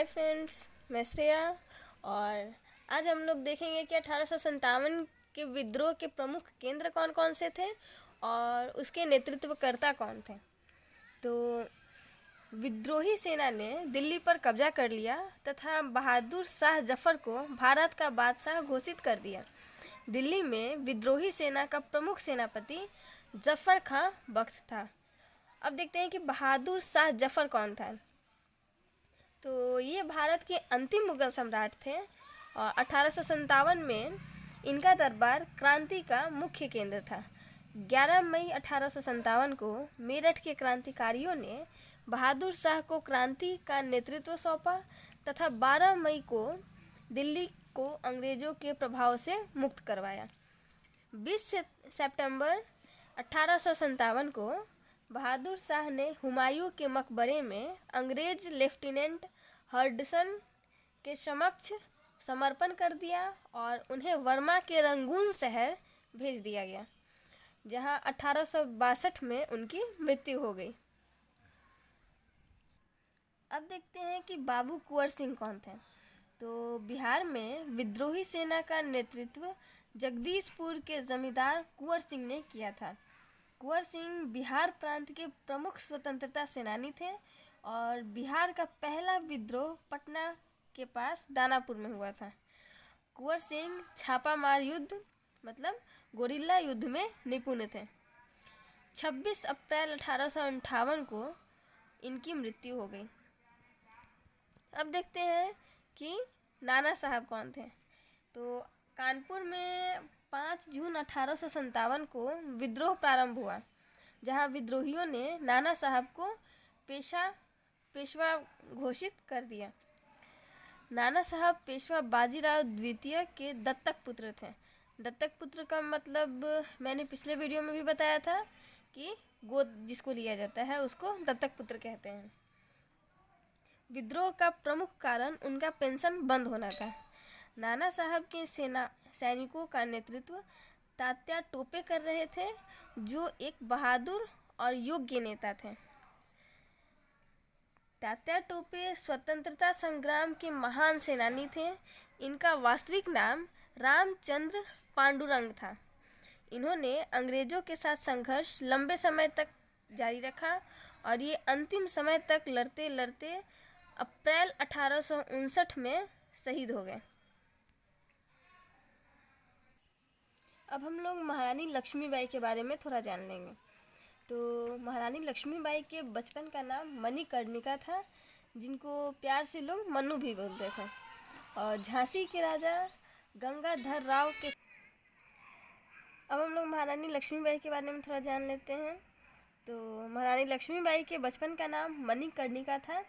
Friends, मैं श्रेया। और आज हम लोग देखेंगे कि 1857 के विद्रोह के प्रमुख केंद्र कौन कौन से थे और उसके नेतृत्वकर्ता कौन थे। तो विद्रोही सेना ने दिल्ली पर कब्जा कर लिया तथा बहादुर शाह जफर को भारत का बादशाह घोषित कर दिया। दिल्ली में विद्रोही सेना का प्रमुख सेनापति जफर खां बख्श था। अब देखते हैं कि बहादुर शाह जफर कौन था। तो ये भारत के अंतिम मुगल सम्राट थे और 1857 में इनका दरबार क्रांति का मुख्य केंद्र था। 11 मई 1857 को मेरठ के क्रांतिकारियों ने बहादुर शाह को क्रांति का नेतृत्व सौंपा तथा 12 मई को दिल्ली को अंग्रेजों के प्रभाव से मुक्त करवाया। 20 सितंबर 1857 को बहादुर शाह ने हुमायूं के मकबरे में अंग्रेज लेफ्टिनेंट हडसन के समक्ष समर्पण कर दिया और उन्हें वर्मा के रंगून शहर भेज दिया गया, जहां 1862 में उनकी मृत्यु हो गई। अब देखते हैं कि बाबू कुंवर सिंह कौन थे। तो बिहार में विद्रोही सेना का नेतृत्व जगदीशपुर के जमींदार कुंवर सिंह ने किया था। कुंवर सिंह बिहार प्रांत के प्रमुख स्वतंत्रता सेनानी थे और बिहार का पहला विद्रोह पटना के पास दानापुर में हुआ था। कुंवर सिंह छापामार युद्ध मतलब गोरिल्ला युद्ध में निपुण थे। 26 अप्रैल 1858 को इनकी मृत्यु हो गई। अब देखते हैं कि नाना साहब कौन थे। तो कानपुर में 5 जून 1857 को विद्रोह प्रारंभ हुआ, जहां विद्रोहियों ने नाना साहब को पेशवा घोषित कर दिया। नाना साहब पेशवा बाजीराव द्वितीय के दत्तक पुत्र थे। दत्तक पुत्र का मतलब मैंने पिछले वीडियो में भी बताया था कि गोद जिसको लिया जाता है उसको दत्तक पुत्र कहते हैं। विद्रोह का प्रमुख कारण उनका पेंशन बंद होना था। नाना साहब के सैनिकों का नेतृत्व तात्या टोपे कर रहे थे, जो एक बहादुर और योग्य नेता थे। तात्या टोपे स्वतंत्रता संग्राम के महान सेनानी थे। इनका वास्तविक नाम रामचंद्र पांडुरंग था। इन्होंने अंग्रेजों के साथ संघर्ष लंबे समय तक जारी रखा और ये अंतिम समय तक लड़ते लड़ते अप्रैल 1859 में शहीद हो गए। अब हम लोग महारानी लक्ष्मीबाई के बारे में थोड़ा जान लेंगे। तो महारानी लक्ष्मीबाई के बचपन का नाम मणिकर्णिका था, जिनको प्यार से लोग मन्नू भी बोलते थे। और झांसी के राजा गंगाधर राव के अब हम लोग महारानी लक्ष्मीबाई के बारे में थोड़ा जान लेते हैं। तो महारानी लक्ष्मीबाई के बचपन का नाम मणिकर्णिका था,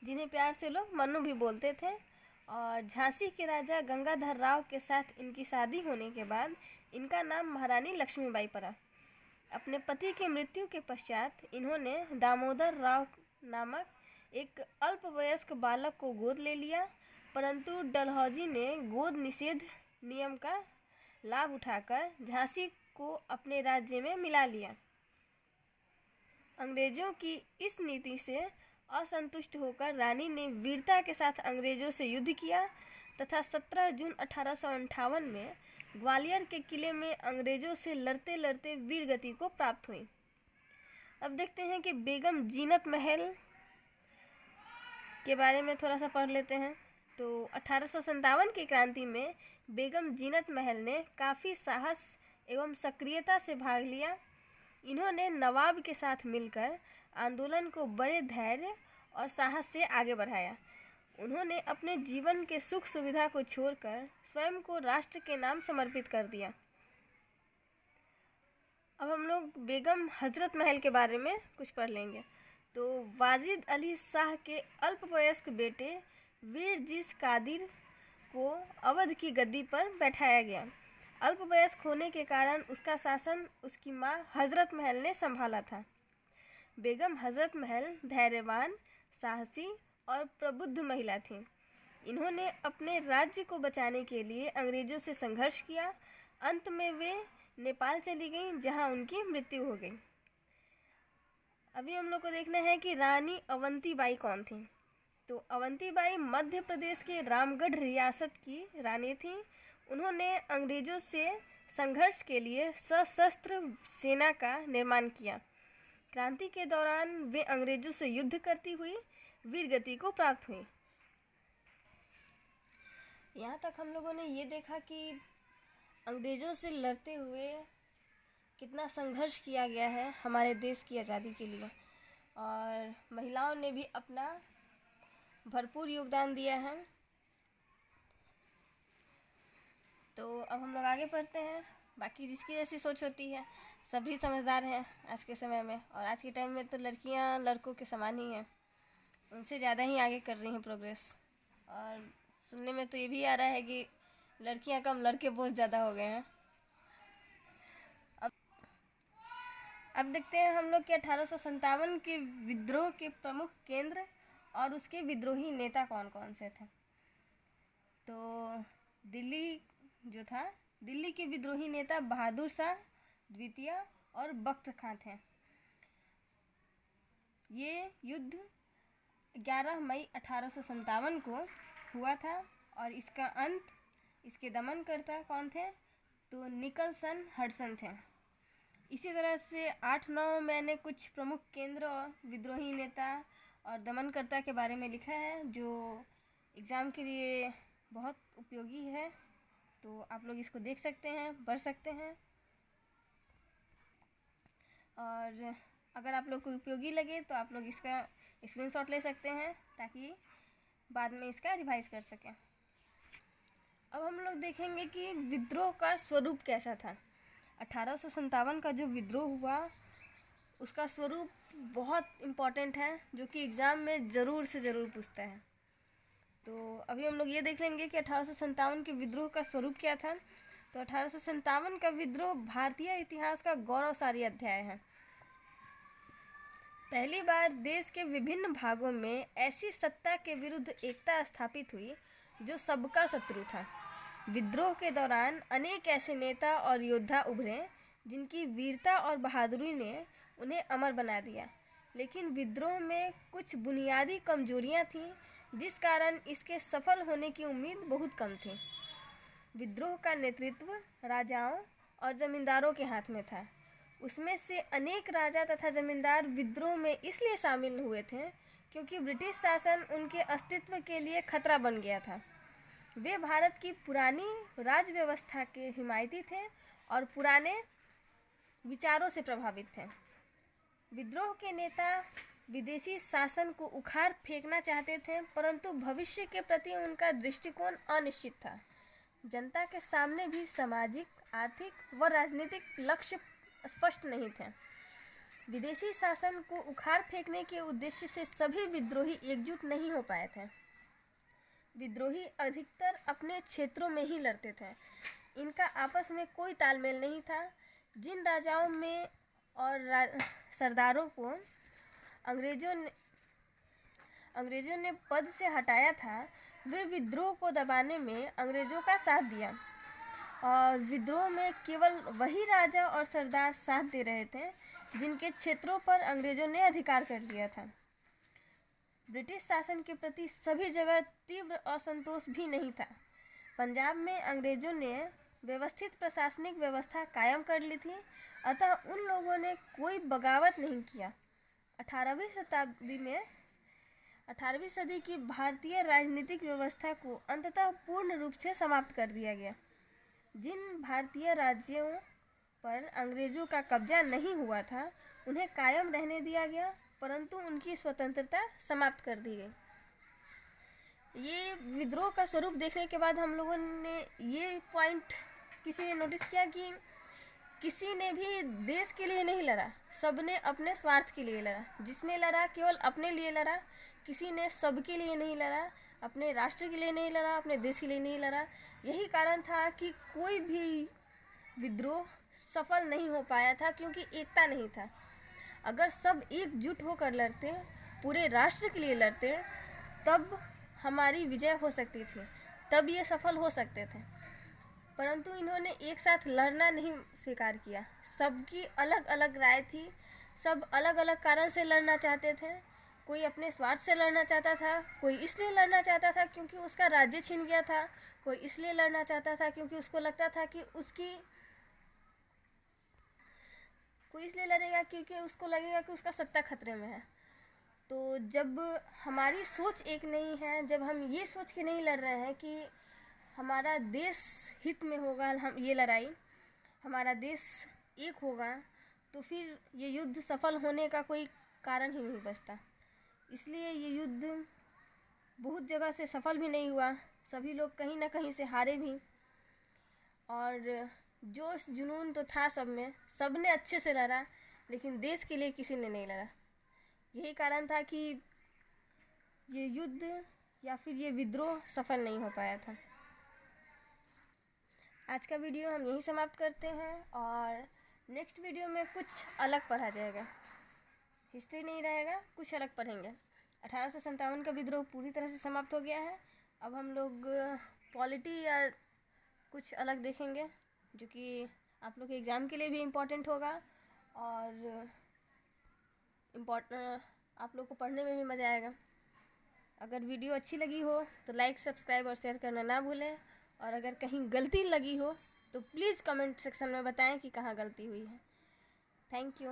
जिन्हें प्यार से लोग मन्नू भी बोलते थे। और झांसी के राजा गंगाधर राव के साथ इनकी शादी होने के बाद इनका नाम महारानी लक्ष्मीबाई पड़ा। अपने पति की मृत्यु के पश्चात इन्होंने दामोदर राव नामक एक अल्पवयस्क बालक को गोद ले लिया, परंतु डलहौजी ने गोद निषेध नियम का लाभ उठाकर झांसी को अपने राज्य में मिला लिया। अंग्रेजों की इस नीति से असंतुष्ट होकर रानी ने वीरता के साथ अंग्रेजों से युद्ध किया तथा 17 जून 1858 में ग्वालियर के किले में अंग्रेजों से लड़ते लड़ते वीर गति को प्राप्त हुई। अब देखते हैं कि बेगम जीनत महल के बारे में थोड़ा सा पढ़ लेते हैं। तो 1857 की क्रांति में बेगम जीनत महल ने काफ़ी साहस एवं सक्रियता से भाग लिया। इन्होंने नवाब के साथ मिलकर आंदोलन को बड़े धैर्य और साहस से आगे बढ़ाया। उन्होंने अपने जीवन के सुख सुविधा को छोड़कर स्वयं को राष्ट्र के नाम समर्पित कर दिया। अब हम लोग बेगम हजरत महल के बारे में कुछ पढ़ लेंगे। तो वाजिद अली शाह के अल्पवयस्क बेटे वीर जिस कादिर को अवध की गद्दी पर बैठाया गया। अल्पवयस्क होने के कारण उसका शासन उसकी मां हजरत महल ने संभाला था। बेगम हजरत महल धैर्यवान, साहसी और प्रबुद्ध महिला थी। इन्होंने अपने राज्य को बचाने के लिए अंग्रेजों से संघर्ष किया। अंत में वे नेपाल चली गईं, जहां उनकी मृत्यु हो गई। अभी हम लोग को देखना है कि रानी अवंती बाई कौन थी। तो अवंतीबाई मध्य प्रदेश के रामगढ़ रियासत की रानी थी। उन्होंने अंग्रेज़ों से संघर्ष के लिए सशस्त्र सेना का निर्माण किया। क्रांति के दौरान वे अंग्रेज़ों से युद्ध करती हुई वीरगति को प्राप्त हुई। यहाँ तक हम लोगों ने ये देखा कि अंग्रेज़ों से लड़ते हुए कितना संघर्ष किया गया है हमारे देश की आज़ादी के लिए, और महिलाओं ने भी अपना भरपूर योगदान दिया है। तो अब हम लोग आगे बढ़ते हैं। बाकी जिसकी जैसी सोच होती है, सभी समझदार हैं आज के समय में, और आज के टाइम में तो लड़कियां लड़कों के समान ही हैं, उनसे ज़्यादा ही आगे कर रही हैं प्रोग्रेस। और सुनने में तो ये भी आ रहा है कि लड़कियां कम लड़के बहुत ज़्यादा हो गए हैं। अब देखते हैं हम लोग कि 1857 के विद्रोह के प्रमुख केंद्र और उसके विद्रोही नेता कौन कौन से थे। तो दिल्ली के विद्रोही नेता बहादुर शाह द्वितीय और बख्त खां थे। ये युद्ध 11 मई 1857 को हुआ था, और इसके दमनकर्ता कौन थे, तो निकलसन हडसन थे। इसी तरह से 8-9 मैंने कुछ प्रमुख केंद्र और विद्रोही नेता और दमनकर्ता के बारे में लिखा है, जो एग्ज़ाम के लिए बहुत उपयोगी है। तो आप लोग इसको देख सकते हैं, पढ़ सकते हैं, और अगर आप लोग को उपयोगी लगे तो आप लोग इसका स्क्रीनशॉट ले सकते हैं ताकि बाद में इसका रिवाइज कर सकें। अब हम लोग देखेंगे कि विद्रोह का स्वरूप कैसा था। 1857 का जो विद्रोह हुआ उसका स्वरूप बहुत इम्पॉर्टेंट है, जो कि एग्ज़ाम में ज़रूर से ज़रूर पूछता है। तो अभी हम लोग ये देख लेंगे कि 1857 के विद्रोह का स्वरूप क्या था। तो 1857 का विद्रोह भारतीय इतिहास का गौरवशाली अध्याय है। पहली बार देश के विभिन्न भागों में ऐसी सत्ता के विरुद्ध एकता स्थापित हुई जो सबका शत्रु था। विद्रोह के दौरान अनेक ऐसे नेता और योद्धा उभरे जिनकी वीरता और बहादुरी ने उन्हें अमर बना दिया, लेकिन विद्रोह में कुछ बुनियादी कमजोरियां थीं जिस कारण इसके सफल होने की उम्मीद बहुत कम थी। विद्रोह का नेतृत्व राजाओं और जमींदारों के हाथ में था। उसमें से अनेक राजा तथा जमींदार विद्रोह में इसलिए शामिल हुए थे क्योंकि ब्रिटिश शासन उनके अस्तित्व के लिए खतरा बन गया था। वे भारत की पुरानी राज व्यवस्था के हिमायती थे और पुराने विचारों से प्रभावित थे। विद्रोह के नेता विदेशी शासन को उखाड़ फेंकना चाहते थे, परंतु भविष्य के प्रति उनका दृष्टिकोण अनिश्चित था। जनता के सामने भी सामाजिक, आर्थिक व राजनीतिक लक्ष्य स्पष्ट नहीं थे। विदेशी शासन को उखाड़ फेंकने के उद्देश्य से सभी विद्रोही एकजुट नहीं हो पाए थे। विद्रोही अधिकतर अपने क्षेत्रों में ही लड़ते थे। इनका आपस में कोई तालमेल नहीं था। जिन राजाओं में और सरदारों को अंग्रेज़ों ने पद से हटाया था, वे विद्रोह को दबाने में अंग्रेज़ों का साथ दिया, और विद्रोह में केवल वही राजा और सरदार साथ दे रहे थे जिनके क्षेत्रों पर अंग्रेज़ों ने अधिकार कर लिया था। ब्रिटिश शासन के प्रति सभी जगह तीव्र असंतोष भी नहीं था। पंजाब में अंग्रेज़ों ने व्यवस्थित प्रशासनिक व्यवस्था कायम कर ली थी, अतः उन लोगों ने कोई बगावत नहीं किया। 18वीं सदी की भारतीय राजनीतिक व्यवस्था को अंततः पूर्ण रूप से समाप्त कर दिया गया। जिन भारतीय राज्यों पर अंग्रेज़ों का कब्जा नहीं हुआ था उन्हें कायम रहने दिया गया, परंतु उनकी स्वतंत्रता समाप्त कर दी गई। ये विद्रोह का स्वरूप देखने के बाद हम लोगों ने ये पॉइंट किसी ने नोटिस किया कि किसी ने भी देश के लिए नहीं लड़ा, सबने अपने स्वार्थ के लिए लड़ा। जिसने लड़ा केवल अपने लिए लड़ा, किसी ने सबके लिए नहीं लड़ा, अपने राष्ट्र के लिए नहीं लड़ा, अपने देश के लिए नहीं लड़ा। यही कारण था कि कोई भी विद्रोह सफल नहीं हो पाया था, क्योंकि एकता नहीं था। अगर सब एकजुट होकर लड़ते, पूरे राष्ट्र के लिए लड़ते, तब हमारी विजय हो सकती थी, तब ये सफल हो सकते थे। परंतु इन्होंने एक साथ लड़ना नहीं स्वीकार किया। सबकी अलग अलग राय थी, सब अलग अलग कारण से लड़ना चाहते थे, कोई अपने स्वार्थ से लड़ना चाहता था, कोई इसलिए लड़ना चाहता था क्योंकि उसका राज्य छीन गया था, कोई इसलिए लड़ना चाहता था क्योंकि उसको लगता था कि कोई इसलिए लड़ेगा क्योंकि उसको लगेगा कि उसका सत्ता खतरे में है। तो जब हमारी सोच एक नहीं है, जब हम ये सोच के नहीं लड़ रहे हैं कि हमारा देश हित में होगा हम ये लड़ाई, हमारा देश एक होगा, तो फिर ये युद्ध सफल होने का कोई कारण ही नहीं बचता। इसलिए ये युद्ध बहुत जगह से सफल भी नहीं हुआ, सभी लोग कहीं ना कहीं से हारे भी। और जोश जुनून तो था सब में, सब ने अच्छे से लड़ा, लेकिन देश के लिए किसी ने नहीं लड़ा। यही कारण था कि ये युद्ध या फिर ये विद्रोह सफल नहीं हो पाया था। आज का वीडियो हम यहीं समाप्त करते हैं और नेक्स्ट वीडियो में कुछ अलग पढ़ा जाएगा। हिस्ट्री नहीं रहेगा, कुछ अलग पढ़ेंगे। 1857 का विद्रोह पूरी तरह से समाप्त हो गया है। अब हम लोग पॉलिटी या कुछ अलग देखेंगे जो कि आप लोग के एग्ज़ाम के लिए भी इम्पोर्टेंट होगा और आप लोग को पढ़ने में भी मज़ा आएगा। अगर वीडियो अच्छी लगी हो तो लाइक, सब्सक्राइब और शेयर करना ना भूलें। और अगर कहीं गलती लगी हो तो प्लीज़ कमेंट सेक्शन में बताएं कि कहाँ गलती हुई है। Thank you.